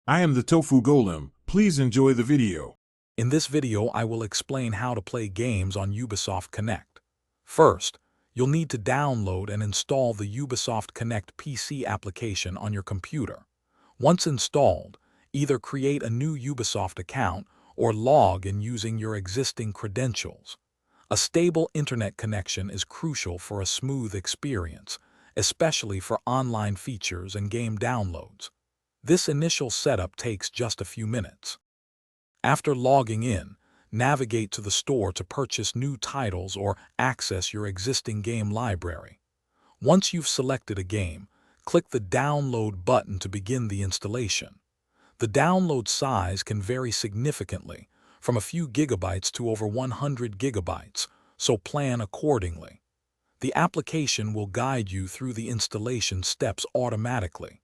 I am the Tofu Golem. Please enjoy the video. In this video, I will explain how to play games on Ubisoft Connect. First, you'll need to download and install the Ubisoft Connect PC application on your computer. Once installed, either create a new Ubisoft account or log in using your existing credentials. A stable internet connection is crucial for a smooth experience, especially for online features and game downloads. This initial setup takes just a few minutes. After logging in, navigate to the store to purchase new titles or access your existing game library. Once you've selected a game, click the Download button to begin the installation. The download size can vary significantly, from a few gigabytes to over 100 gigabytes, so plan accordingly. The application will guide you through the installation steps automatically.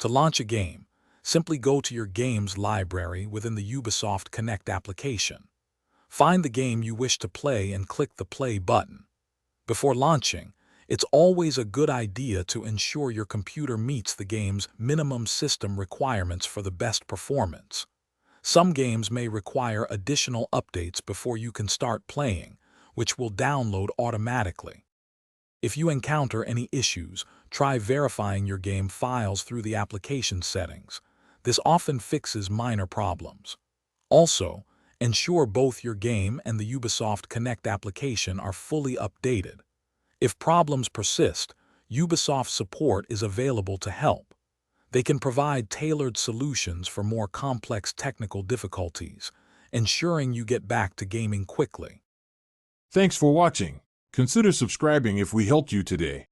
To launch a game, simply go to your games library within the Ubisoft Connect application. Find the game you wish to play and click the Play button. Before launching, it's always a good idea to ensure your computer meets the game's minimum system requirements for the best performance. Some games may require additional updates before you can start playing, which will download automatically. If you encounter any issues, try verifying your game files through the application settings. This often fixes minor problems. Also, ensure both your game and the Ubisoft Connect application are fully updated. If problems persist, Ubisoft support is available to help. They can provide tailored solutions for more complex technical difficulties, ensuring you get back to gaming quickly. Thanks for watching. Consider subscribing if we helped you today.